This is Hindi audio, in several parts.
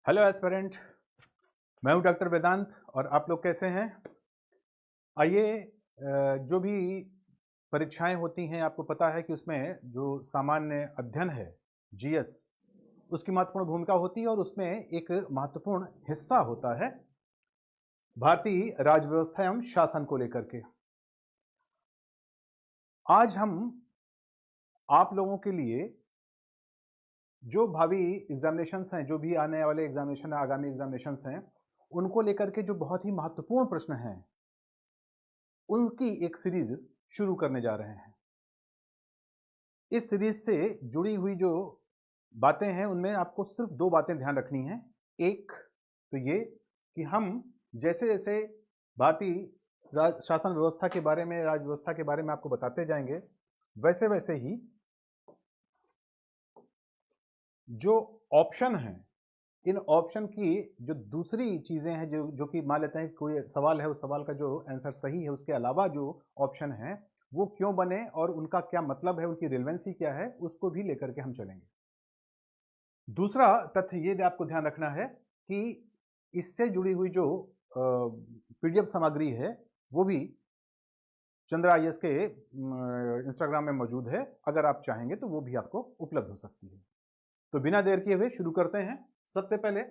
हेलो एस्पिरेंट, मैं हूं डॉक्टर वेदांत और आप लोग कैसे हैं। आइए, जो भी परीक्षाएं होती हैं आपको पता है कि उसमें जो सामान्य अध्ययन है जीएस, उसकी महत्वपूर्ण भूमिका होती है और उसमें एक महत्वपूर्ण हिस्सा होता है भारतीय राज्य व्यवस्था एवं शासन को लेकर के। आज हम आप लोगों के लिए जो भावी एग्जामिनेशंस हैं, जो भी आने वाले एग्जामिनेशन, आगामी एग्जामिनेशंस हैं, उनको लेकर के जो बहुत ही महत्वपूर्ण प्रश्न हैं उनकी एक सीरीज शुरू करने जा रहे हैं। इस सीरीज से जुड़ी हुई जो बातें हैं उनमें आपको सिर्फ दो बातें ध्यान रखनी है। एक तो ये कि हम जैसे जैसे भारतीय शासन व्यवस्था के बारे में, राज्य व्यवस्था के बारे में आपको बताते जाएंगे, वैसे वैसे ही जो ऑप्शन हैं, इन ऑप्शन की जो दूसरी चीजें हैं, जो कि मान लेते हैं कोई सवाल है, उस सवाल का जो आंसर सही है उसके अलावा जो ऑप्शन है वो क्यों बने और उनका क्या मतलब है, उनकी रिलेवेंसी क्या है, उसको भी लेकर के हम चलेंगे। दूसरा तथ्य ये आपको ध्यान रखना है कि इससे जुड़ी हुई जो पीडीएफ सामग्री है वो भी चंद्रा आईएएस के इंस्टाग्राम में मौजूद है। अगर आप चाहेंगे तो वो भी आपको उपलब्ध हो सकती है। तो बिना देर किए हुए शुरू करते हैं। सबसे पहले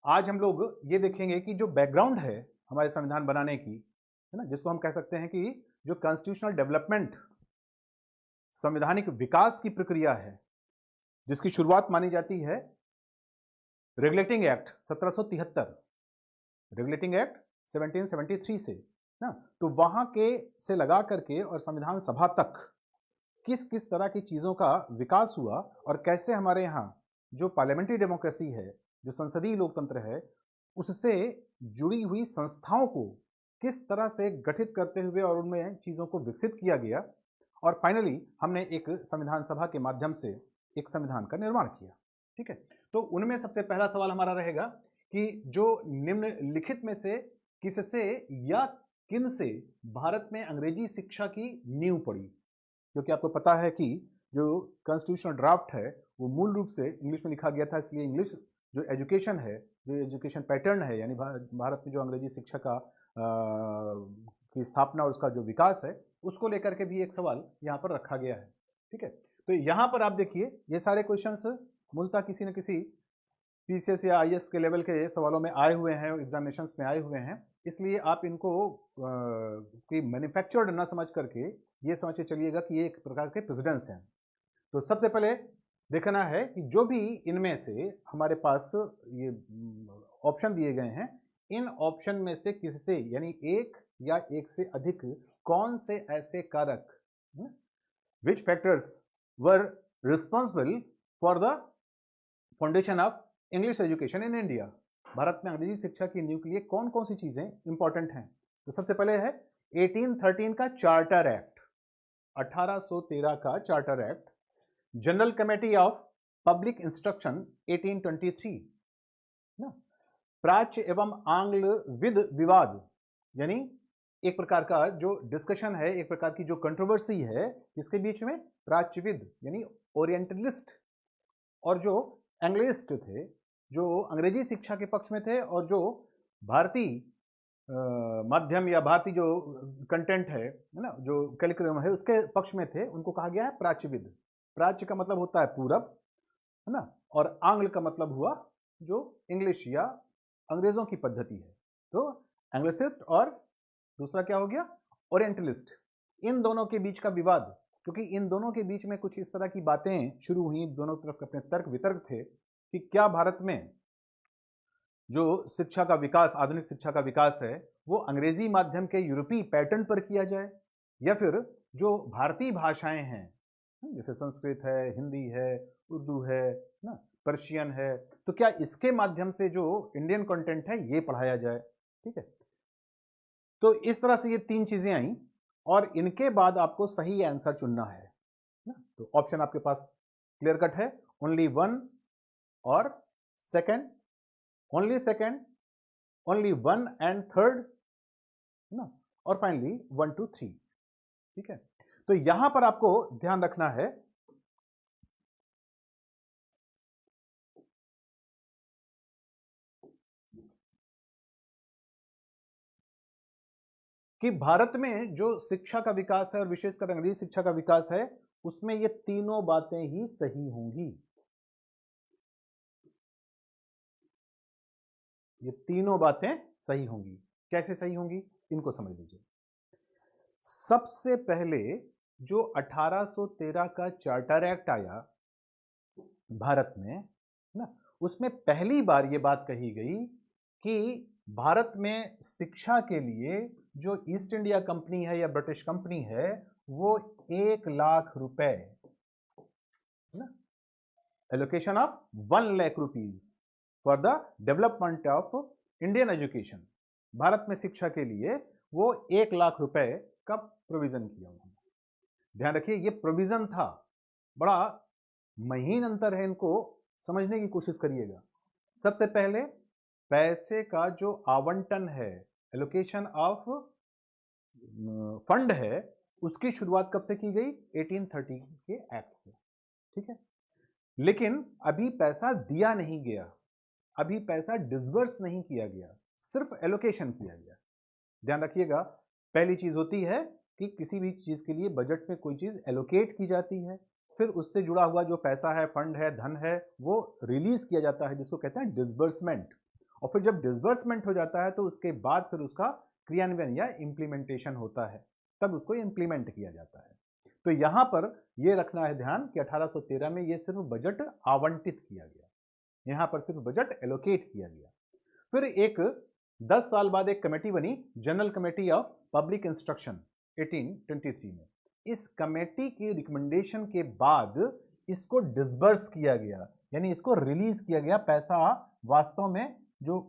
आज हम लोग ये देखेंगे कि जो बैकग्राउंड है हमारे संविधान बनाने की, है ना, जिसको हम कह सकते हैं कि जो कॉन्स्टिट्यूशनल डेवलपमेंट, संवैधानिक विकास की प्रक्रिया है, जिसकी शुरुआत मानी जाती है रेगुलेटिंग एक्ट 1773, रेगुलेटिंग एक्ट 1773 से ना, तो वहां के से लगा करके और संविधान सभा तक किस किस तरह की चीजों का विकास हुआ और कैसे हमारे यहाँ जो पार्लियामेंट्री डेमोक्रेसी है, जो संसदीय लोकतंत्र है, उससे जुड़ी हुई संस्थाओं को किस तरह से गठित करते हुए और उनमें चीजों को विकसित किया गया और फाइनली हमने एक संविधान सभा के माध्यम से एक संविधान का निर्माण किया। ठीक है, तो उनमें सबसे पहला सवाल हमारा रहेगा कि जो निम्नलिखित में से किससे या किन से भारत में अंग्रेजी शिक्षा की नींव पड़ी, क्योंकि आपको पता है कि जो कॉन्स्टिट्यूशनल ड्राफ्ट है वो मूल रूप से इंग्लिश में लिखा गया था, इसलिए इंग्लिश जो एजुकेशन है, जो एजुकेशन पैटर्न है, यानी भारत में जो अंग्रेजी शिक्षा का की स्थापना और उसका जो विकास है, उसको लेकर के भी एक सवाल यहाँ पर रखा गया है। ठीक है, तो यहाँ पर आप देखिए ये सारे क्वेश्चंस मूलतः किसी न किसी पीसीएस या आईएएस के लेवल के सवालों में आए हुए हैं, एग्जामिनेशंस में आए हुए हैं, इसलिए आप इनको कि मैन्युफैक्चर्ड ना समझ करके ये समझ के चलिएगा कि ये एक प्रकार के प्रेसिडेंस हैं। तो सबसे पहले देखना है कि जो भी इनमें से हमारे पास ये ऑप्शन दिए गए हैं, इन ऑप्शन में से किससे, यानी एक या एक से अधिक कौन से ऐसे कारक, विच factors were responsible for the foundation of English education in India, Bharat में अंग्रेजी शिक्षा की नींव के लिए कौन कौन सी चीजें इंपॉर्टेंट हैं। तो सबसे पहले है 1813 का चार्टर एक्ट, 1813 का charter act, general committee of public instruction 1823 ना, प्राच्य एवं आंग्ल विद विवाद, यानी एक प्रकार का जो डिस्कशन है, एक प्रकार की जो कंट्रोवर्सी है, इसके बीच में प्राच्यविद यानी ओरिएंटलिस्ट और जो एंग्लिस्ट थे, जो अंग्रेजी शिक्षा के पक्ष में थे और जो भारतीय माध्यम या भारतीय जो कंटेंट है ना, जो करिकुलम है, उसके पक्ष में थे, उनको कहा गया है प्राच्यविद। प्राच्य का मतलब होता है पूरब, है ना, और आंग्ल का मतलब हुआ जो इंग्लिश या अंग्रेजों की पद्धति है। तो एंग्लिसिस्ट और दूसरा क्या हो गया, ओरिएंटलिस्ट। इन दोनों के बीच का विवाद, क्योंकि इन दोनों के बीच में कुछ इस तरह की बातें शुरू हुई, दोनों तरफ अपने तर्क वितर्क थे कि क्या भारत में जो शिक्षा का विकास, आधुनिक शिक्षा का विकास है, वो अंग्रेजी माध्यम के यूरोपीय पैटर्न पर किया जाए या फिर जो भारतीय भाषाएं हैं, जैसे संस्कृत है, हिंदी है, उर्दू है ना, पर्शियन है, तो क्या इसके माध्यम से जो इंडियन कंटेंट है ये पढ़ाया जाए। ठीक है, तो इस तरह से ये तीन चीजें आई और इनके बाद आपको सही आंसर चुनना है ना। तो ऑप्शन आपके पास क्लियर कट है, ओनली वन और second, only second, only one and third ना, और फाइनली 1 2 3। ठीक है, तो यहां पर आपको ध्यान रखना है कि भारत में जो शिक्षा का विकास है और विशेषकर अंग्रेजी शिक्षा का विकास है, उसमें ये तीनों बातें ही सही होंगी। ये तीनों बातें सही होंगी। कैसे सही होंगी, इनको समझ लीजिए। सबसे पहले जो 1813 का चार्टर एक्ट आया भारत में ना, उसमें पहली बार ये बात कही गई कि भारत में शिक्षा के लिए जो ईस्ट इंडिया कंपनी है या ब्रिटिश कंपनी है, वो 1,00,000 रुपए ना, allocation of 1,00,000 rupees for the development of Indian education. Bharat में शिक्षा के लिए वो 1,00,000 रुपए का प्रोविजन किया उन्होंने। ध्यान रखिए, ये प्रोविजन था, बड़ा महीन अंतर है, इनको समझने की कोशिश करिएगा। सबसे पहले पैसे का जो आवंटन है, एलोकेशन ऑफ फंड है, उसकी शुरुआत कब से की गई? 1830 के एक्ट से, ठीक है। लेकिन अभी पैसा दिया नहीं गया, अभी पैसा डिसबर्स नहीं किया गया, सिर्फ एलोकेशन किया गया। ध्यान रखिएगा, पहली चीज होती है कि किसी भी चीज के लिए बजट में कोई चीज एलोकेट की जाती है, फिर उससे जुड़ा हुआ जो पैसा है, फंड है, धन है, वो रिलीज किया जाता है, जिसको कहते हैं डिसबर्समेंट। और फिर जब डिसबर्समेंट हो जाता है तो उसके बाद फिर उसका क्रियान्वयन या इंप्लीमेंटेशन होता है, तब उसको इंप्लीमेंट किया जाता है। तो यहां पर यह रखना है ध्यान कि 1813 में यह सिर्फ बजट आवंटित किया गया, यहां पर सिर्फ बजट एलोकेट किया गया। फिर एक 10 साल बाद एक कमेटी बनी, general committee of public instruction 1823 में। इस कमेटी की रिकमेंडेशन के बाद इसको डिसबर्स किया गया, यानी इसको रिलीज किया गया। पैसा वास्तव में जो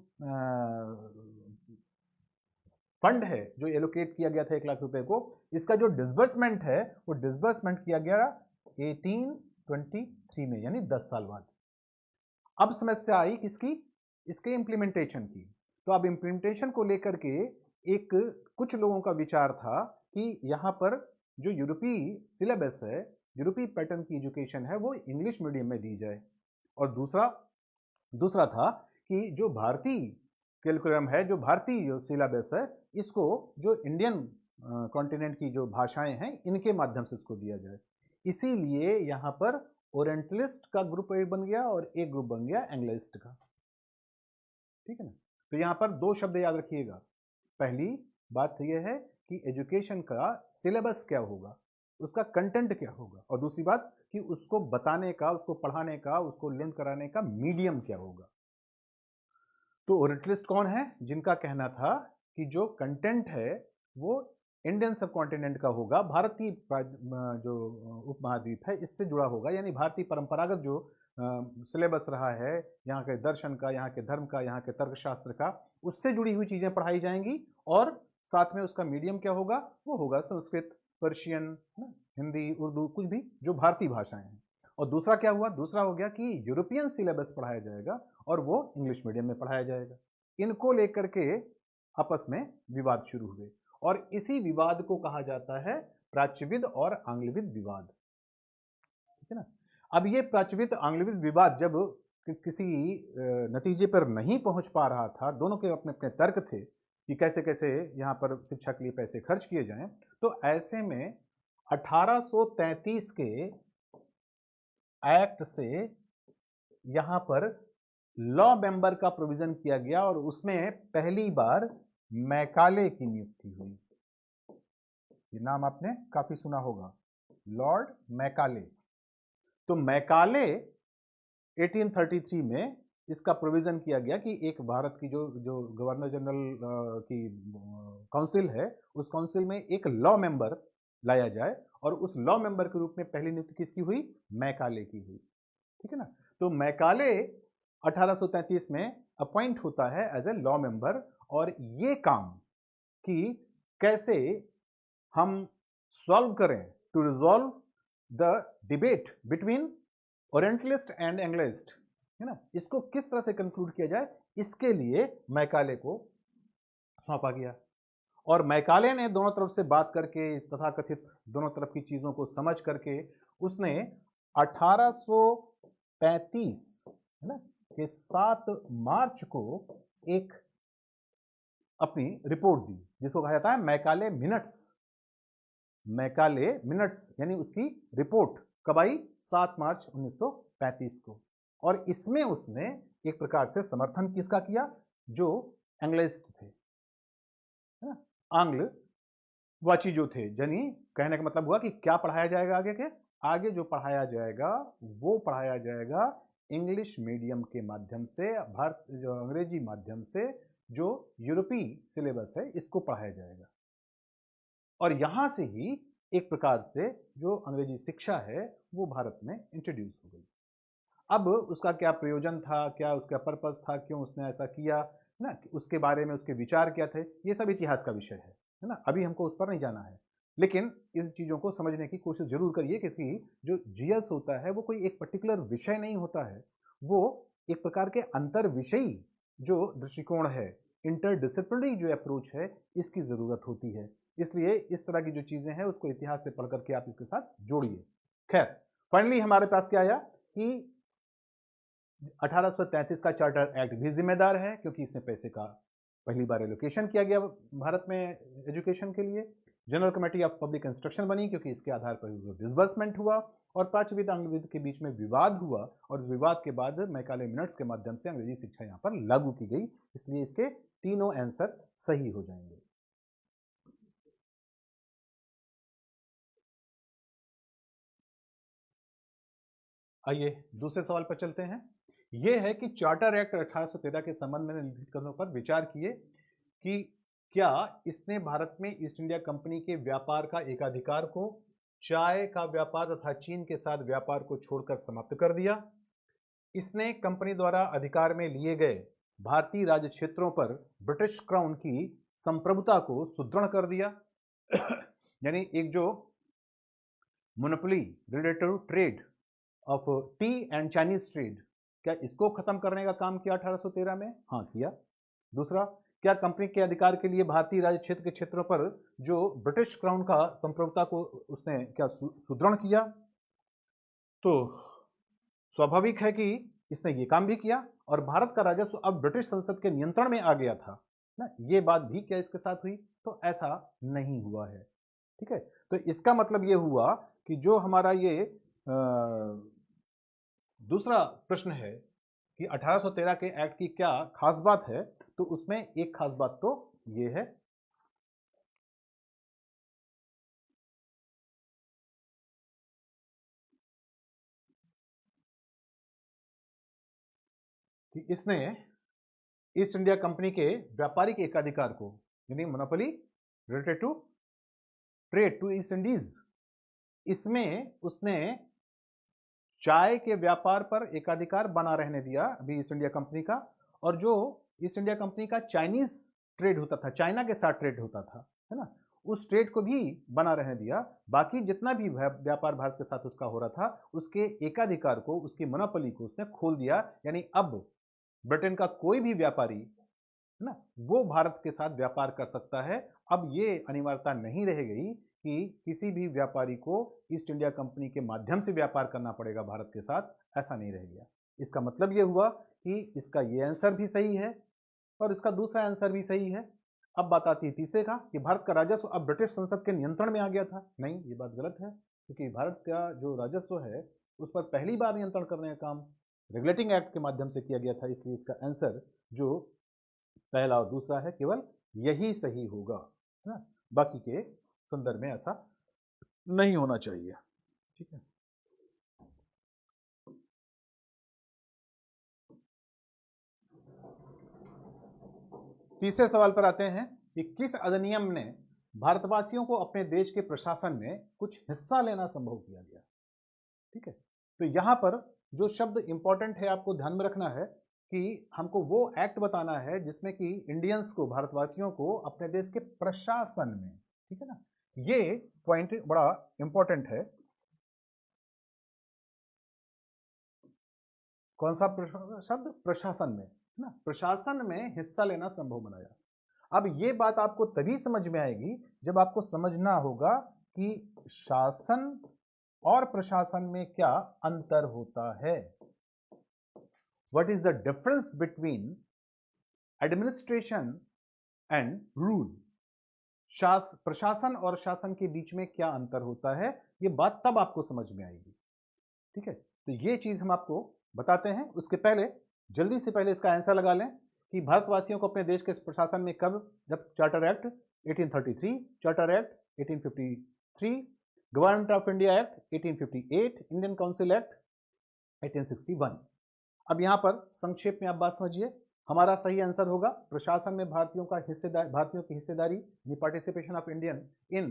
फंड है जो एलोकेट किया गया था 1,00,000 रुपए को, इसका जो डिसबर्समेंट है वो डिसबर्समेंट किया गया 1823 में, यानी 10 साल बाद। अब समस्या आई किसकी? इसके इंप्लीमेंटेशन की। तो अब इंप्लीमेंटेशन को लेकर के एक कुछ लोगों का विचार था कि यहां पर जो यूरोपीय सिलेबस है, यूरोपीय पैटर्न की एजुकेशन है, वो इंग्लिश मीडियम में दी जाए। और दूसरा था कि जो भारतीय कैरिकुलम है, जो भारतीय जो सिलेबस है, इसको जो इंडियन कॉन्टिनेंट की जो भाषाएं हैं, इनके माध्यम से इसको दिया जाए। इसीलिए यहां पर ओरिएंटलिस्ट का ग्रुप एक बन गया और एक ग्रुप बन गया एंग्लिस्ट का, ठीक है ना। तो यहां पर दो शब्द याद रखिएगा। पहली बात यह है कि एजुकेशन का सिलेबस क्या होगा, उसका कंटेंट क्या होगा, और दूसरी बात कि उसको बताने का, उसको पढ़ाने का, उसको लर्न कराने का मीडियम क्या होगा। तो ओरिएंटलिस्ट कौन है? जिनका कहना था कि जो कंटेंट है वो इंडियन सब कॉन्टिनेंट का होगा, भारतीय जो उपमहाद्वीप है इससे जुड़ा होगा, यानी भारतीय परंपरागत जो सिलेबस रहा है, यहाँ के दर्शन का, यहाँ के धर्म का, यहाँ के तर्कशास्त्र का, उससे जुड़ी हुई चीजें पढ़ाई जाएंगी। और साथ में उसका मीडियम क्या होगा? वो होगा संस्कृत, पर्शियन, हिंदी, उर्दू, कुछ भी जो भारतीय भाषाएं हैं। और दूसरा क्या हुआ? दूसरा हो गया कि यूरोपियन सिलेबस पढ़ाया जाएगा और वो इंग्लिश मीडियम में पढ़ाया जाएगा। इनको लेकर के आपस में विवाद शुरू हुए और इसी विवाद को कहा जाता है प्राच्यविद और आंग्लविद विवाद, ठीक है ना। अब ये प्राच्यविद आंग्लविद विवाद जब किसी नतीजे पर नहीं पहुंच पा रहा था, दोनों के अपने अपने तर्क थे कि कैसे कैसे यहां पर शिक्षा के लिए पैसे खर्च किए जाएं, तो ऐसे में 1833 के एक्ट से यहां पर लॉ मेंबर का प्रोविजन किया गया और उसमें पहली बार मैकाले की नियुक्ति हुई। ये नाम आपने काफी सुना होगा, लॉर्ड मैकाले। तो मैकाले 1833 में इसका प्रोविजन किया गया कि एक भारत की जो गवर्नर जनरल की काउंसिल है, उस काउंसिल में एक लॉ मेंबर लाया जाए और उस लॉ मेंबर के रूप में पहली नियुक्ति किसकी हुई? मैकाले की हुई, ठीक है ना। तो मैकाले 1833 में अपॉइंट होता है एज ए लॉ मेंबर और ये काम कि कैसे हम सॉल्व करें, to resolve the debate between orientalist and anglicist, है ना, इसको किस तरह से कंक्लूड किया जाए, इसके लिए मैकाले को सौंपा गया। और मैकाले ने दोनों तरफ से बात करके, तथाकथित दोनों तरफ की चीजों को समझ करके, उसने 1835 है ना के 7 मार्च को एक अपनी रिपोर्ट दी, जिसको कहा जाता है मैकाले मिनट्स। मैकाले मिनट्स यानी उसकी रिपोर्ट कब आई? 7 मार्च 1935 को। और इसमें उसने एक प्रकार से समर्थन किसका किया? जो एंग्लिस्ट थे, आंग्लवाची जो थे, यानी कहने का मतलब हुआ कि क्या पढ़ाया जाएगा आगे के? आगे जो पढ़ाया जाएगा वो पढ़ाया जाएगा इंग्लिश मीडियम के माध्यम से, भारत जो अंग्रेजी माध्यम से, जो यूरोपीय सिलेबस है इसको पढ़ाया जाएगा। और यहां से ही एक प्रकार से जो अंग्रेजी शिक्षा है वो भारत में इंट्रोड्यूस हो गई। अब उसका क्या प्रयोजन था, क्या उसका पर्पस था, क्यों उसने ऐसा किया ना, उसके बारे में उसके विचार क्या थे, ये सब इतिहास का विषय है ना, अभी हमको उस पर नहीं जाना है। लेकिन इन चीज़ों को समझने की कोशिश जरूर करिए, क्योंकि जो जीएस होता है वो कोई एक पर्टिकुलर विषय नहीं होता है, वो एक प्रकार के अंतर विषयी जो दृष्टिकोण है, इंटरडिसिप्लिनरी जो अप्रोच है, इसकी ज़रूरत होती है। इसलिए इस तरह की जो चीज़ें हैं उसको इतिहास से पढ़ करके आप इसके साथ जोड़िए। खैर, फाइनली हमारे पास क्या आया कि 1833 का चार्टर एक्ट भी जिम्मेदार है, क्योंकि इसमें पैसे का पहली बार एलोकेशन किया गया भारत में एजुकेशन के लिए। General committee of public instruction बनी, क्योंकि इसके आधार पर डिसबर्समेंट हुआ। और प्राच्यविद अंग्रेजी के बीच में विवाद हुआ, और उस विवाद के बाद मैकाले मिनट्स के माध्यम से अंग्रेजी शिक्षा यहाँ पर लागू की गई। इसलिए इसके तीनों आंसर सही हो जाएंगे। आइए दूसरे सवाल पर चलते हैं। यह है कि चार्टर एक्ट 1813 के संबंध में निम्नलिखित कथनों पर विचार किए कि क्या इसने भारत में ईस्ट इंडिया कंपनी के व्यापार का एकाधिकार को, चाय का व्यापार तथा चीन के साथ व्यापार को छोड़कर समाप्त कर दिया? इसने कंपनी द्वारा अधिकार में लिए गए भारतीय राज्य क्षेत्रों पर ब्रिटिश क्राउन की संप्रभुता को सुदृढ़ कर दिया? यानी एक जो monopoly related trade off T and Chinese trade, क्या इसको खत्म करने का काम किया 1813 में? हाँ, किया। दूसरा, क्या कंपनी के अधिकार के लिए भारतीय राज्य क्षेत्र के क्षेत्रों पर जो ब्रिटिश क्राउन का संप्रभुता को उसने क्या सुदृढ़ किया? तो स्वाभाविक है कि इसने ये काम भी किया, और भारत का राजस्व अब ब्रिटिश संसद के नियंत्रण में आ गया था ना, ये बात भी क्या इसके साथ हुई? तो ऐसा नहीं हुआ है। ठीक है, तो इसका मतलब ये हुआ कि जो हमारा ये दूसरा प्रश्न है कि 1813 के एक्ट की क्या खास बात है, तो उसमें एक खास बात तो ये है कि इसने ईस्ट इंडिया कंपनी के व्यापारिक एकाधिकार को, यानी monopoly related to trade to East Indies, इसमें उसने चाय के व्यापार पर एकाधिकार बना रहने दिया अभी ईस्ट इंडिया कंपनी का। और जो ईस्ट इंडिया कंपनी का चाइनीज ट्रेड होता था, चाइना के साथ ट्रेड होता था, है ना, उस ट्रेड को भी बना रहने दिया। बाकी जितना भी व्यापार भारत के साथ उसका हो रहा था, उसके एकाधिकार को, उसकी मोनोपोली को उसने खोल दिया। यानी अब ब्रिटेन का कोई भी व्यापारी, है ना, वो भारत के साथ व्यापार कर सकता है। अब ये अनिवार्यता नहीं रह गई कि किसी भी व्यापारी को ईस्ट इंडिया कंपनी के माध्यम से व्यापार करना पड़ेगा भारत के साथ, ऐसा नहीं रह गया। इसका मतलब ये हुआ कि इसका ये आंसर भी सही है और इसका दूसरा आंसर भी सही है। अब बात आती है तीसरे का कि भारत का राजस्व अब ब्रिटिश संसद के नियंत्रण में आ गया था। नहीं, ये बात गलत है, क्योंकि भारत का जो राजस्व है उस पर पहली बार नियंत्रण करने का काम रेगुलेटिंग एक्ट के माध्यम से किया गया था। इसलिए इसका आंसर जो पहला और दूसरा है केवल यही सही होगा, है ना, बाकी के संदर्भ में ऐसा नहीं होना चाहिए। ठीक है, तीसरे सवाल पर आते हैं कि किस अधिनियम ने भारतवासियों को अपने देश के प्रशासन में कुछ हिस्सा लेना संभव किया गया? ठीक है, तो यहां पर जो शब्द इंपॉर्टेंट है आपको ध्यान में रखना है कि हमको वो एक्ट बताना है जिसमें कि इंडियंस को, भारतवासियों को अपने देश के प्रशासन में, ठीक है ना, ये पॉइंट बड़ा इंपॉर्टेंट है। कौन सा शब्द? प्रशासन में, है ना, प्रशासन में हिस्सा लेना संभव बनाया। अब ये बात आपको तभी समझ में आएगी जब आपको समझना होगा कि शासन और प्रशासन में क्या अंतर होता है। What is the difference between administration and rule. प्रशासन और शासन के बीच में क्या अंतर होता है, ये बात तब आपको समझ में आएगी। ठीक है, तो ये चीज हम आपको बताते हैं। उसके पहले जल्दी से पहले इसका आंसर लगा लें कि भारतवासियों को अपने देश के प्रशासन में कब, जब charter act 1833, charter act 1853, government of India act 1858, Indian council act 1861। अब यहां पर संक्षेप में आप बात समझिए। हमारा सही आंसर होगा प्रशासन में भारतीयों की हिस्सेदारी, participation of Indian in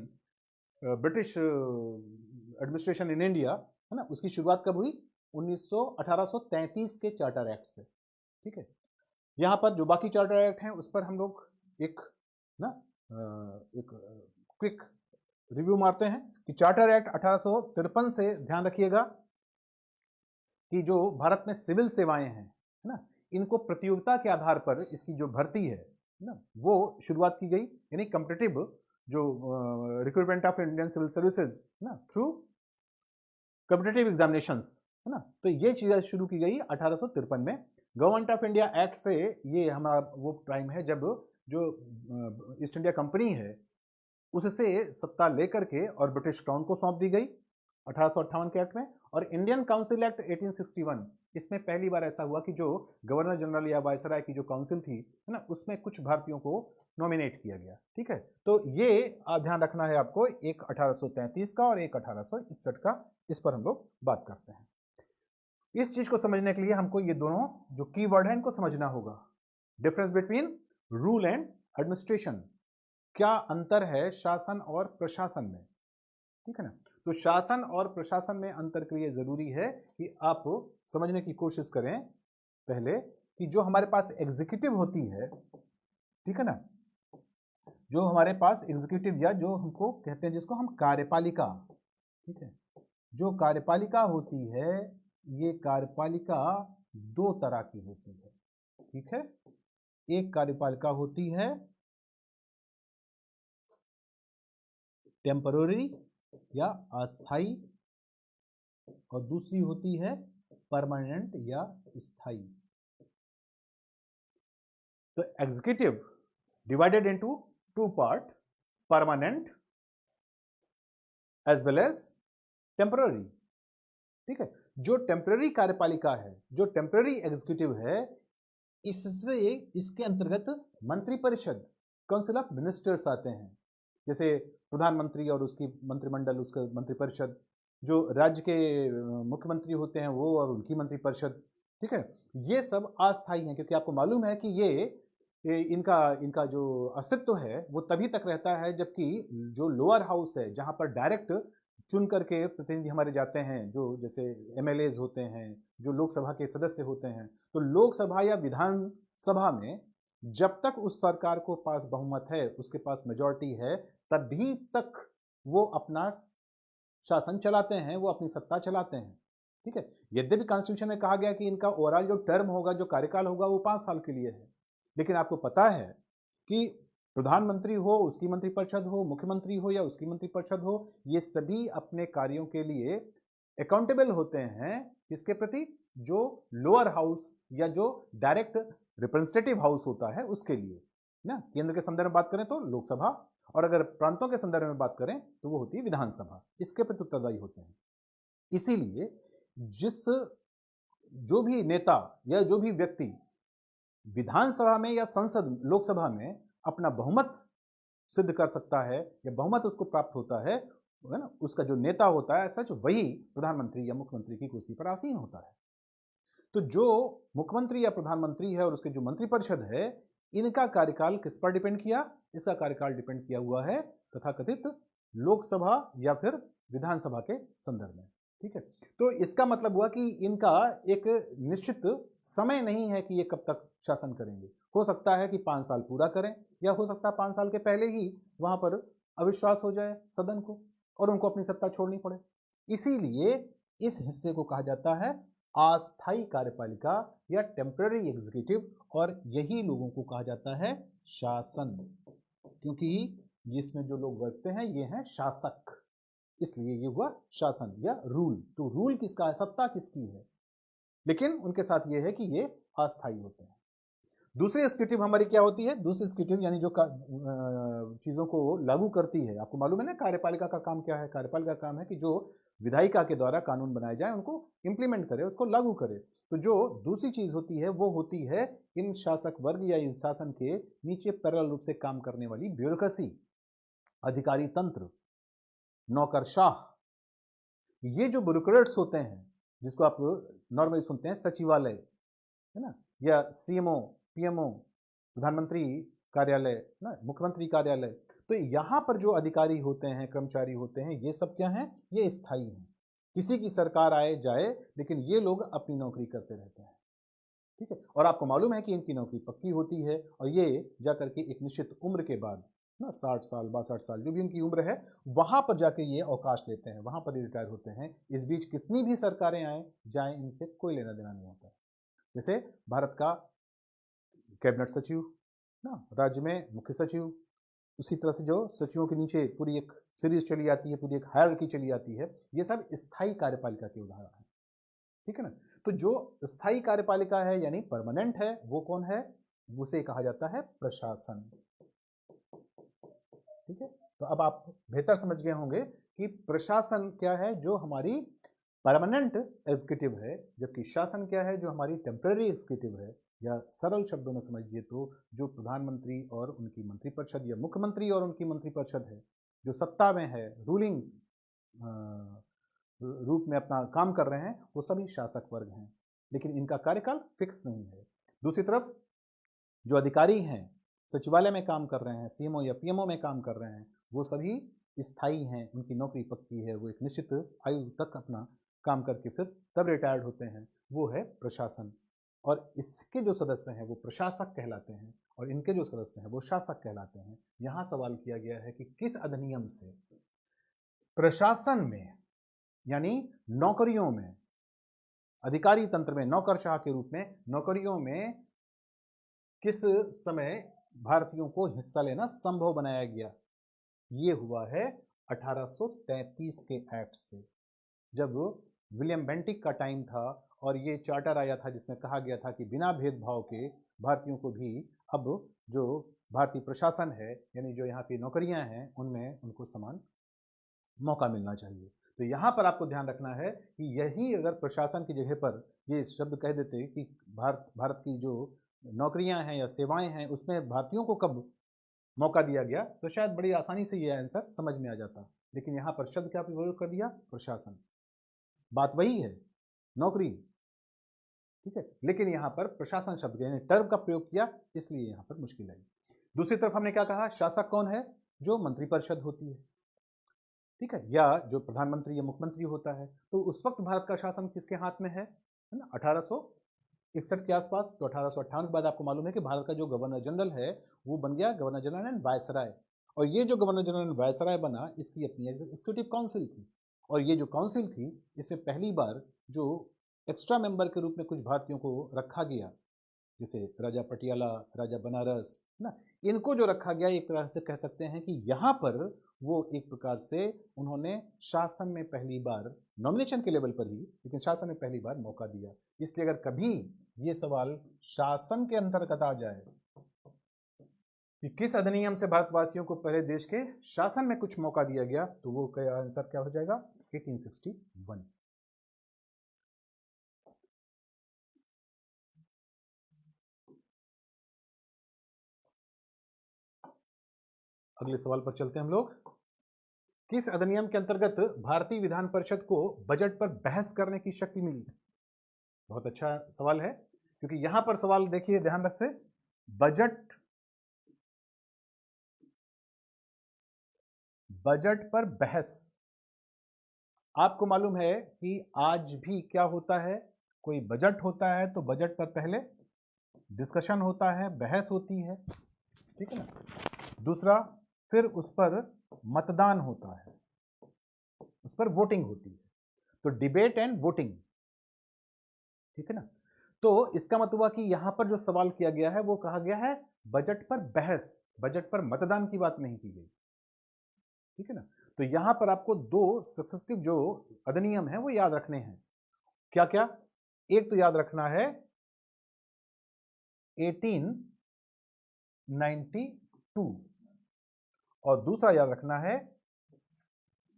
British administration in India, है ना, उसकी शुरुआत कब हुई? 1833 के चार्टर एक्ट से। ठीक है, यहाँ पर जो बाकी चार्टर एक्ट हैं उस पर हम लोग एक क्विक रिव्यू मारते हैं कि चार्टर एक्ट 1853 से ध्यान रखिएगा कि जो भारत में सिविल सेवाएं हैं, है ना, इनको प्रतियोगिता के आधार पर इसकी जो भर्ती है ना, वो शुरुआत की गई, यानी कॉम्पिटिटिव जो recruitment of Indian civil services ना थ्रू कॉम्पिटिटिव एग्जामिनेशंस, है ना, तो ये चीज़ें शुरू की गई 1853 में। गवर्नमेंट ऑफ इंडिया एक्ट से ये हमारा वो टाइम है जब जो ईस्ट इंडिया कंपनी है उससे सत्ता लेकर के और ब्रिटिश क्राउन को सौंप दी गई 1858 के एक्ट में। और इंडियन काउंसिल एक्ट 1861, इसमें पहली बार ऐसा हुआ कि जो गवर्नर जनरल या वायसराय की जो काउंसिल थी, है ना, उसमें कुछ भारतीयों को नॉमिनेट किया गया। ठीक है, तो ये ध्यान रखना है आपको, एक 1833 का और एक 1861 का, इस पर हम लोग बात करते हैं। इस चीज को समझने के लिए हमको ये दोनों जो कीवर्ड है इनको समझना होगा। Difference between rule and administration, क्या अंतर है शासन और प्रशासन में। ठीक है ना, तो शासन और प्रशासन में अंतर के लिए जरूरी है कि आप समझने की कोशिश करें पहले कि जो हमारे पास एग्जीक्यूटिव होती है, ठीक है ना, जो हमारे पास एग्जीक्यूटिव या जो हमको कहते हैं जिसको हम कार्यपालिका, ठीक है, जो कार्यपालिका होती है, ये कार्यपालिका दो तरह की होती है। ठीक है, एक कार्यपालिका होती है टेम्पररी या अस्थाई और दूसरी होती है परमानेंट या स्थायी। तो executive divided into two part, permanent as well as temporary. ठीक है, जो टेम्पररी कार्यपालिका है, जो टेम्पररी एग्जीक्यूटिव है, इससे इसके अंतर्गत मंत्रिपरिषद, काउंसिल ऑफ मिनिस्टर्स आते हैं, जैसे प्रधानमंत्री और उसकी मंत्रिमंडल, उसका मंत्रिपरिषद, जो राज्य के मुख्यमंत्री होते हैं वो और उनकी मंत्रिपरिषद। ठीक है, ये सब अस्थायी हैं, क्योंकि आपको मालूम है कि ये इनका जो अस्तित्व है वो तभी तक रहता है जबकि जो लोअर हाउस है, जहां पर डायरेक्ट चुन करके प्रतिनिधि हमारे जाते हैं, जो जैसे एमएलएज होते हैं, जो लोकसभा के सदस्य होते हैं, तो लोकसभा या विधानसभा में जब तक उस सरकार को पास बहुमत है, उसके पास मेजॉरिटी है, तभी तक वो अपना शासन चलाते हैं, वो अपनी सत्ता चलाते हैं। ठीक है, यद्यपि कॉन्स्टिट्यूशन में कहा गया कि इनका ओवरऑल जो टर्म होगा, जो कार्यकाल होगा, वो 5 साल के लिए है, लेकिन आपको पता है कि प्रधानमंत्री हो, उसकी मंत्रिपरिषद हो, मुख्यमंत्री हो या उसकी मंत्रिपरिषद हो, ये सभी अपने कार्यों के लिए अकाउंटेबल होते हैं किसके प्रति? जो लोअर हाउस या जो डायरेक्ट रिप्रेजेंटेटिव हाउस होता है उसके लिए ना। केंद्र के संदर्भ में बात करें तो लोकसभा, और अगर प्रांतों के संदर्भ में बात करें तो वो होती है विधानसभा, इसके प्रति उत्तरदायी होते हैं। इसीलिए जो भी नेता या जो भी व्यक्ति विधानसभा में या संसद लोकसभा में अपना बहुमत सिद्ध कर सकता है या बहुमत उसको प्राप्त होता है ना, उसका जो नेता होता है सच वही प्रधानमंत्री या मुख्यमंत्री की कुर्सी पर आसीन होता है। तो जो मुख्यमंत्री या प्रधानमंत्री है और उसके जो मंत्रिपरिषद है, इनका कार्यकाल किस पर डिपेंड किया? इसका कार्यकाल डिपेंड किया हुआ है तथाकथित लोकसभा या फिर विधानसभा के संदर्भ में। ठीक है, तो इसका मतलब हुआ कि इनका एक निश्चित समय नहीं है कि ये कब तक शासन करेंगे। हो सकता है कि 5 साल पूरा करें, या हो सकता है 5 साल के पहले ही वहां पर अविश्वास हो जाए सदन को और उनको अपनी सत्ता छोड़नी पड़े। इसीलिए इस हिस्से को कहा जाता है अस्थायी कार्यपालिका या टेम्पररी एग्जीक्यूटिव, और यही लोगों को कहा जाता है शासन, क्योंकि इसमें जो लोग बैठते हैं ये हैं शासक, इसलिए ये हुआ शासन या रूल। तो रूल किसका है? सत्ता किसकी है? लेकिन उनके साथ ये है कि ये अस्थायी होते हैं। दूसरी एग्जीक्यूटिव हमारी क्या होती है? दूसरी एग्जीक्यूटिव यानी जो चीज़ों को लागू करती है। आपको मालूम है ना कार्यपालिका का काम क्या है? कार्यपालिका का काम है कि जो विधायिका के द्वारा कानून बनाए जाए उनको इम्प्लीमेंट करे, उसको लागू करे। तो जो दूसरी चीज़ होती है वो होती है इन शासक वर्ग या इन शासन के नीचे पैरेलल रूप से काम करने वाली ब्यूरोक्रेसी, अधिकारी तंत्र, नौकरशाह। ये जो ब्यूरोक्रेट्स होते हैं जिसको आप नॉर्मली सुनते हैं सचिवालय, है ना, या सीएमओ, पीएमओ, प्रधानमंत्री कार्यालय ना, मुख्यमंत्री कार्यालय। तो यहाँ पर जो अधिकारी होते हैं, कर्मचारी होते हैं, ये सब क्या हैं? ये स्थायी हैं। किसी की सरकार आए जाए लेकिन ये लोग अपनी नौकरी करते रहते हैं, ठीक है। और आपको मालूम है कि इनकी नौकरी पक्की होती है और ये जाकर के एक निश्चित उम्र के बाद ना 60 साल 62 साल जो भी उनकी उम्र है वहां पर जाके ये अवकाश लेते हैं, वहां पर रिटायर होते हैं। इस बीच कितनी भी सरकारें आए जाएं इनसे कोई लेना देना नहीं होता। जैसे भारत का कैबिनेट सचिव ना, राज्य में मुख्य सचिव, उसी तरह से जो सचिवों के नीचे पूरी एक सीरीज चली आती है, पूरी एक हायरार्की चली आती है, ये सब स्थायी कार्यपालिका के उदाहरण है, ठीक है ना। तो जो स्थायी कार्यपालिका है यानी परमानेंट है वो कौन है? उसे कहा जाता है प्रशासन, ठीक है। तो अब आप बेहतर समझ गए होंगे कि प्रशासन क्या है, जो हमारी परमानेंट एग्जीक्यूटिव है, जबकि शासन क्या है, जो हमारी टेम्पररी एग्जीक्यूटिव है। या सरल शब्दों में समझिए तो जो प्रधानमंत्री और उनकी मंत्रिपरिषद या मुख्यमंत्री और उनकी मंत्रिपरिषद है, जो सत्ता में है, रूलिंग रूप में अपना काम कर रहे हैं, वो सभी शासक वर्ग हैं, लेकिन इनका कार्यकाल फिक्स नहीं है। दूसरी तरफ जो अधिकारी हैं, सचिवालय में काम कर रहे हैं, सीएमओ या पीएमओ में काम कर रहे हैं, वो सभी स्थायी हैं, उनकी नौकरी पक्की है, वो एक निश्चित आयु तक अपना काम करके फिर तब रिटायर्ड होते हैं। वो है प्रशासन। और इसके जो सदस्य हैं वो प्रशासक कहलाते हैं और इनके जो सदस्य हैं वो शासक कहलाते हैं। यहाँ सवाल किया गया है कि किस अधिनियम से प्रशासन में यानी नौकरियों में, अधिकारी तंत्र में, नौकरशाह के रूप में नौकरियों में किस समय भारतीयों को हिस्सा लेना संभव बनाया गया? ये हुआ है 1833 के एक्ट से, जब विलियम बेंटिक का टाइम था और ये चार्टर आया था जिसमें कहा गया था कि बिना भेदभाव के भारतीयों को भी अब जो भारतीय प्रशासन है यानी जो यहाँ की नौकरियां हैं उनमें उनको समान मौका मिलना चाहिए। तो यहाँ पर आपको ध्यान रखना है कि यही अगर प्रशासन की जगह पर ये शब्द कह देते कि भारत की जो नौकरियां हैं या सेवाएं हैं उसमें भारतीयों को कब मौका दिया गया, तो शायद बड़ी आसानी से ये आंसर समझ में आ जाता। लेकिन यहाँ पर शब्द क्या प्रयोग कर दिया? प्रशासन। बात वही है, नौकरी, ठीक है, लेकिन यहाँ पर प्रशासन शब्द यानी टर्म का प्रयोग किया, इसलिए यहाँ पर मुश्किल आई। दूसरी तरफ हमने क्या कहा? शासक कौन है? जो मंत्रिपरिषद होती है, ठीक है, या जो प्रधानमंत्री या मुख्यमंत्री होता है। तो उस वक्त भारत का शासन किसके हाथ में है ना? 1861 के आसपास। तो 1858 के बाद आपको मालूम है कि भारत का जो गवर्नर जनरल है वो बन गया गवर्नर जनरल एंड वायसराय। और ये जो गवर्नर जनरल एंड वायसराय बना, इसकी अपनी एग्जीक्यूटिव काउंसिल थी। और ये जो काउंसिल थी, इसमें पहली बार जो एक्स्ट्रा मेंबर के रूप में कुछ भारतीयों को रखा गया, जैसे राजा पटियाला, राजा बनारस ना, इनको जो रखा गया, एक तरह से कह सकते हैं कि यहाँ पर वो एक प्रकार से उन्होंने शासन में पहली बार, नॉमिनेशन के लेवल पर ही, लेकिन शासन में पहली बार मौका दिया। इसलिए अगर कभी ये सवाल शासन के अंतर्गत आ जाए कि किस अधिनियम से भारतवासियों को पहले देश के शासन में कुछ मौका दिया गया, तो वो आंसर क्या हो जाएगा? 1861। अगले सवाल पर चलते हैं हम लोग। किस अधिनियम के अंतर्गत भारतीय विधान परिषद को बजट पर बहस करने की शक्ति मिली? बहुत अच्छा सवाल है, क्योंकि यहां पर सवाल देखिए ध्यान रख से, बजट पर बहस। आपको मालूम है कि आज भी क्या होता है, कोई बजट होता है तो बजट पर पहले डिस्कशन होता है, बहस होती है, ठीक है ना। दूसरा, फिर उस पर मतदान होता है, उस पर वोटिंग होती है। तो डिबेट एंड वोटिंग, ठीक है ना। तो इसका मतलब हुआ कि यहां पर जो सवाल किया गया है वो कहा गया है बजट पर बहस, बजट पर मतदान की बात नहीं की गई, ठीक है ना। तो यहां पर आपको दो सक्सेसिव जो अधिनियम है वो याद रखने हैं। क्या क्या? एक तो याद रखना है 1892 और दूसरा याद रखना है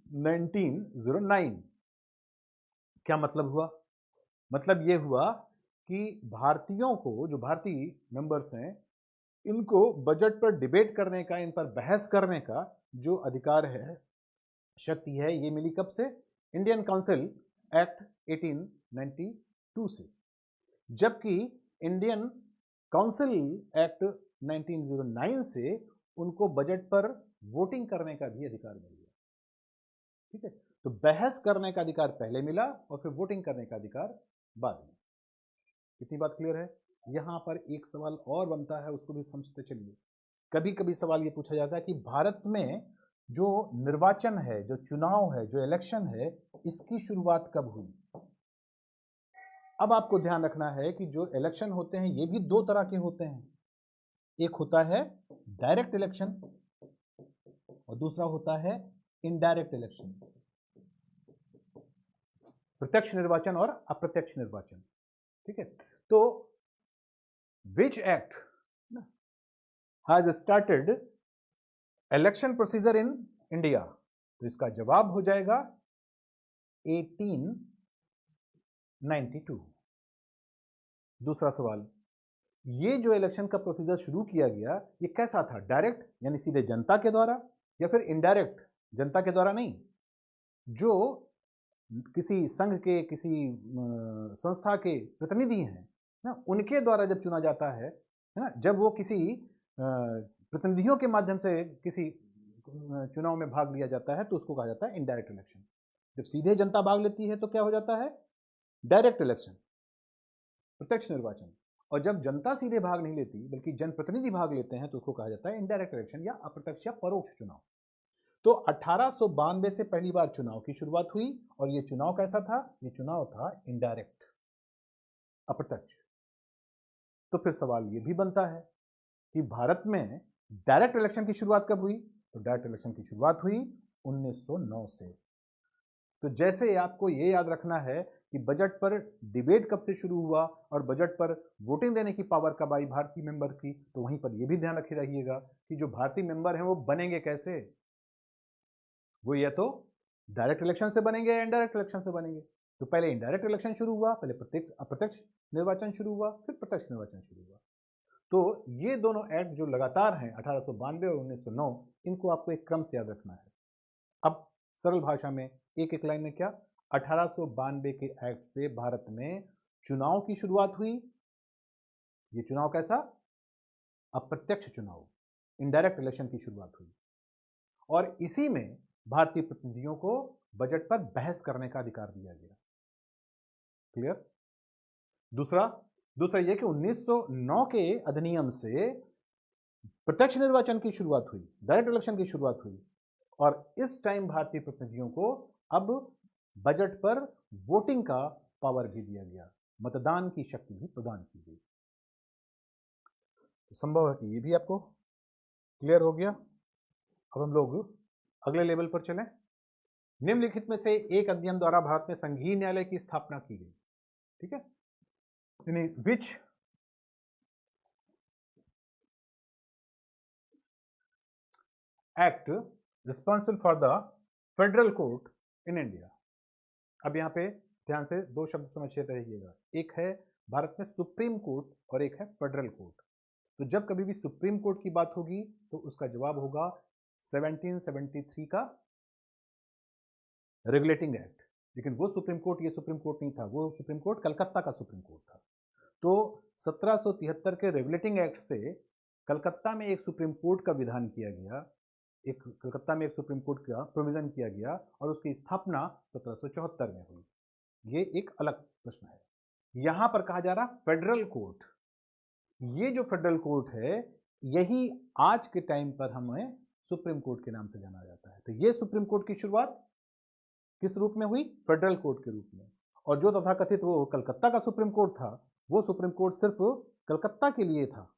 1909। क्या मतलब हुआ? मतलब ये हुआ कि भारतीयों को, जो भारतीय मेंबर्स हैं, इनको बजट पर डिबेट करने का, इन पर बहस करने का जो अधिकार है, शक्ति है, ये मिली कब से? इंडियन काउंसिल एक्ट 1892 से। जबकि इंडियन काउंसिल एक्ट 1909 से उनको बजट पर वोटिंग करने का भी अधिकार मिल गया। ठीक है, तो बहस करने का अधिकार पहले मिला और फिर वोटिंग करने का अधिकार बाद में। कितनी बात क्लियर है? यहां पर एक सवाल और बनता है, उसको भी समझते चलिए। कभी कभी सवाल ये पूछा जाता है कि भारत में जो निर्वाचन है, जो चुनाव है, जो इलेक्शन है, इसकी शुरुआत कब हुई? अब आपको ध्यान रखना है कि जो इलेक्शन होते हैं ये भी दो तरह के होते हैं। एक होता है डायरेक्ट इलेक्शन और दूसरा होता है इनडायरेक्ट इलेक्शन, प्रत्यक्ष निर्वाचन और अप्रत्यक्ष निर्वाचन। ठीक है, तो which act has started election procedure in India? तो इसका जवाब हो जाएगा 1892। दूसरा सवाल, ये जो इलेक्शन का प्रोसीजर शुरू किया गया, ये कैसा था? डायरेक्ट यानी सीधे जनता के द्वारा, या फिर इनडायरेक्ट, जनता के द्वारा नहीं, जो किसी संघ के, किसी संस्था के प्रतिनिधि हैं ना, उनके द्वारा जब चुना जाता है ना, जब वो किसी प्रतिनिधियों के माध्यम से किसी चुनाव में भाग लिया जाता है, तो उसको कहा जाता है इनडायरेक्ट इलेक्शन। जब सीधे जनता भाग लेती है तो क्या हो जाता है? डायरेक्ट इलेक्शन, प्रत्यक्ष निर्वाचन। और जब जनता सीधे भाग नहीं लेती बल्कि जनप्रतिनिधि भाग लेते हैं, तो उसको कहा जाता है इनडायरेक्ट इलेक्शन या अप्रत्यक्ष या परोक्ष चुनाव। तो 1892 से पहली बार चुनाव की शुरुआत हुई और यह चुनाव कैसा था? यह चुनाव था इनडायरेक्ट, अप्रत्यक्ष। तो फिर सवाल यह भी बनता है कि भारत में डायरेक्ट इलेक्शन की शुरुआत कब हुई? तो डायरेक्ट इलेक्शन की शुरुआत हुई 1909 से। तो जैसे आपको यह याद रखना है कि बजट पर डिबेट कब से शुरू हुआ और बजट पर वोटिंग देने की पावर कब आई भारतीय मेंबर की, तो वहीं पर यह भी ध्यान रखे रहिएगा कि जो भारतीय मेंबर हैं वो बनेंगे कैसे? वो या तो डायरेक्ट इलेक्शन से बनेंगे या इनडायरेक्ट इलेक्शन से बनेंगे। तो पहले इनडायरेक्ट इलेक्शन शुरू हुआ, पहले अप्रत्यक्ष निर्वाचन शुरू हुआ, फिर प्रत्यक्ष निर्वाचन शुरू हुआ। तो ये दोनों एक्ट जो लगातार हैं 1892 और 1909, इनको आपको एक क्रम से याद रखना है। अब सरल भाषा में एक एक लाइन में क्या? 1892 के एक्ट से भारत में चुनाव की शुरुआत हुई। ये चुनाव कैसा? अप्रत्यक्ष चुनाव, इनडायरेक्ट इलेक्शन की शुरुआत हुई। और इसी में भारतीय प्रतिनिधियों को बजट पर बहस करने का अधिकार दिया गया। क्लियर? दूसरा यह कि 1909 के अधिनियम से प्रत्यक्ष निर्वाचन की शुरुआत हुई, डायरेक्ट इलेक्शन की शुरुआत हुई, और इस टाइम भारतीय प्रतिनिधियों को अब बजट पर वोटिंग का पावर भी दिया गया, मतदान की शक्ति भी प्रदान की गई। तो संभव है कि ये भी आपको क्लियर हो गया। अब हम लोग अगले लेवल पर चलें। निम्नलिखित में से एक अध्ययन द्वारा भारत में संघीय न्यायालय की स्थापना की गई। ठीक है, which act responsible for the federal court in India? अब यहां पे ध्यान से दो शब्द समझते रहिएगा, एक है भारत में सुप्रीम कोर्ट और एक है फेडरल कोर्ट। तो जब कभी भी सुप्रीम कोर्ट की बात होगी तो उसका जवाब होगा 1773 का रेगुलेटिंग एक्ट। लेकिन वो सुप्रीम कोर्ट ये सुप्रीम कोर्ट नहीं था, वो सुप्रीम कोर्ट कलकत्ता का सुप्रीम कोर्ट था। तो 1773 के रेगुलेटिंग एक्ट से कलकत्ता में एक सुप्रीम कोर्ट का विधान किया गया, कलकत्ता में एक सुप्रीम कोर्ट का प्रोविजन किया गया और उसकी स्थापना 1774 में हुई। ये एक अलग प्रश्न है। यहां पर कहा जा रहा फेडरल कोर्ट, ये जो फेडरल कोर्ट है यही आज के टाइम पर हमें सुप्रीम कोर्ट के नाम से जाना जाता है। तो ये सुप्रीम कोर्ट की शुरुआत किस रूप में हुई? फेडरल कोर्ट के रूप में। और जो तथाकथित वो कलकत्ता का सुप्रीम कोर्ट था, वो सुप्रीम कोर्ट सिर्फ कलकत्ता के लिए था।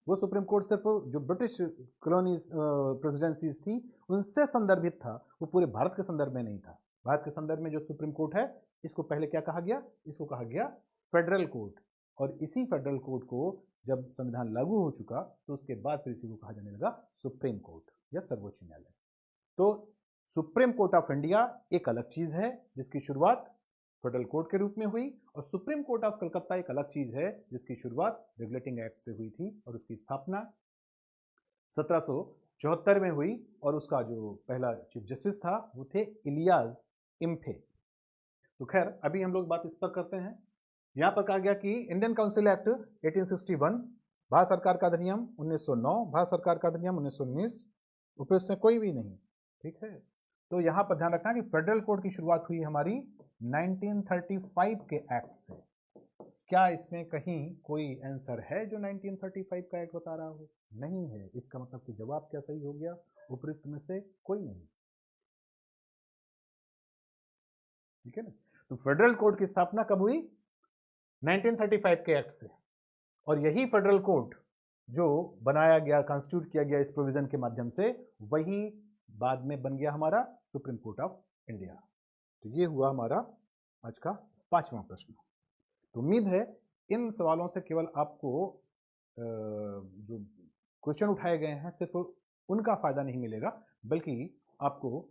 वो सुप्रीम कोर्ट सिर्फ जो ब्रिटिश कॉलोनीज प्रेसिडेंसीज थी उनसे संदर्भित था, वो पूरे भारत के संदर्भ में नहीं था। भारत के संदर्भ में जो सुप्रीम कोर्ट है, इसको पहले क्या कहा गया? इसको कहा गया फेडरल कोर्ट। और इसी फेडरल कोर्ट को जब संविधान लागू हो चुका तो उसके बाद फिर इसी को कहा जाने लगा सुप्रीम कोर्ट या सर्वोच्च न्यायालय। तो सुप्रीम कोर्ट ऑफ इंडिया एक अलग चीज है जिसकी शुरुआत फेडरल कोर्ट के रूप में हुई, और सुप्रीम कोर्ट ऑफ कलकत्ता एक अलग चीज है जिसकी शुरुआत रेगुलेटिंग एक्ट से हुई थी और उसकी स्थापना 1774 में हुई, और उसका जो पहला चीफ जस्टिस था वो थे इलियास इम्फे। तो खैर अभी हम लोग बात इस पर करते हैं। यहां पर कहा गया कि इंडियन काउंसिल एक्ट 1861, भारत सरकार का अधिनियम 1909, भारत सरकार का अधिनियम 1919, ऊपर से कोई भी नहीं, ठीक है। तो यहां पर ध्यान रखना कि फेडरल कोड की शुरुआत हुई हमारी 1935 के एक्ट से। क्या इसमें कहीं कोई आंसर है जो 1935 का एक्ट बता रहा हो? नहीं है। इसका मतलब कि जवाब क्या सही हो गया? उपयुक्त में से कोई नहीं, ठीक है ना। तो फेडरल कोड की स्थापना कब हुई? 1935 के एक्ट से, और यही फेडरल कोड जो बनाया गया, कॉन्स्टिट्यूट किया गया इस प्रोविजन के माध्यम से, वही बाद में बन गया हमारा सुप्रीम कोर्ट ऑफ इंडिया। तो ये हुआ हमारा आज का 5वां प्रश्न। तो उम्मीद है इन सवालों से केवल आपको जो क्वेश्चन उठाए गए हैं सिर्फ उनका फायदा नहीं मिलेगा, बल्कि आपको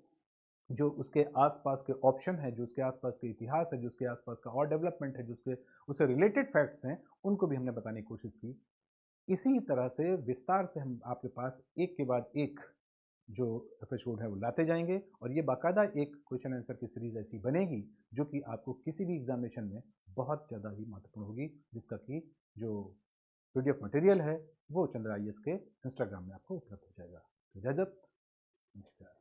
जो उसके आसपास के ऑप्शन है, जो उसके आसपास के इतिहास है, जो उसके आसपास का और डेवलपमेंट है, जो उससे रिलेटेड फैक्ट्स हैं, उनको भी हमने बताने की कोशिश की। इसी तरह से विस्तार से हम आपके पास एक के बाद एक जो एपिसोड है वो लाते जाएंगे, और ये बाकायदा एक क्वेश्चन आंसर की सीरीज ऐसी बनेगी जो कि आपको किसी भी एग्जामिनेशन में बहुत ज़्यादा ही महत्वपूर्ण होगी, जिसका कि जो पीडीएफ मटेरियल है वो चंद्र IAS के इंस्टाग्राम में आपको उपलब्ध हो जाएगा। इजाजत, नमस्कार।